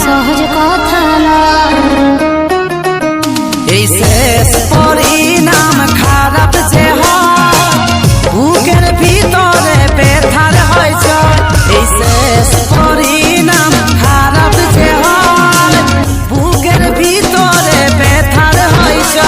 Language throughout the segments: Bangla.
সহজ কথা নয়। এই শেষ পরিণাম খারাপ যে হয়, বুকের ভিতরে ব্যথার হয়েছে। এই শেষ পরিণাম খারাপ যে হয়, বুকের ভিতরে ব্যথার হয়েছে।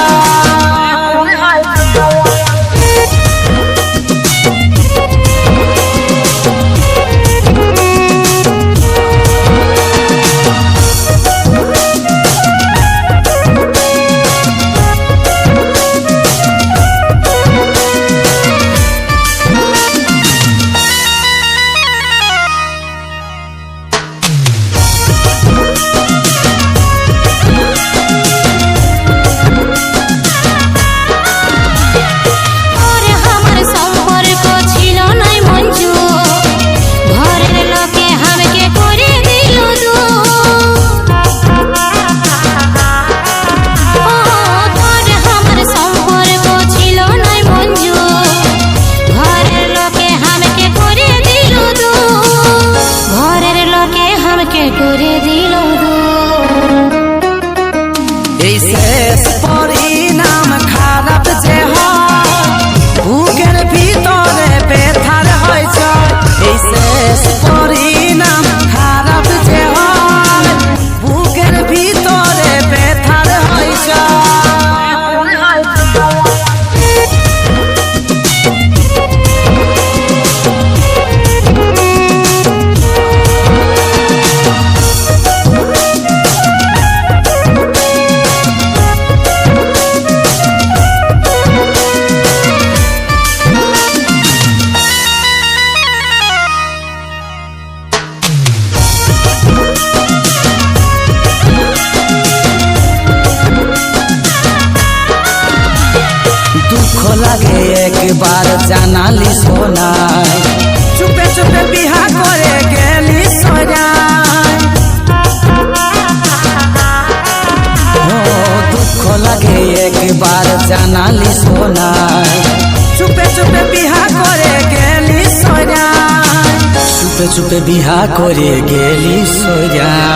এই শেষ পরিণাম খারাপ যে হয়, বুকের ভিতরে ব্যথার হয়েছে। এই শেষ পরিণাম খারাপ যে হয়, বুকের ভিতরে ব্যথার হয়েছে। দুঃখ লাগে একবার জানালি সোনায়, চুপে চুপে বিহা করে গেলি সোনায়। দুঃখ লাগে একবার জানালি সোনায়, চুপে চুপে বিহা করে গেলি সোনায়। চুপে চুপে বিহা করে গেলি সোনায়।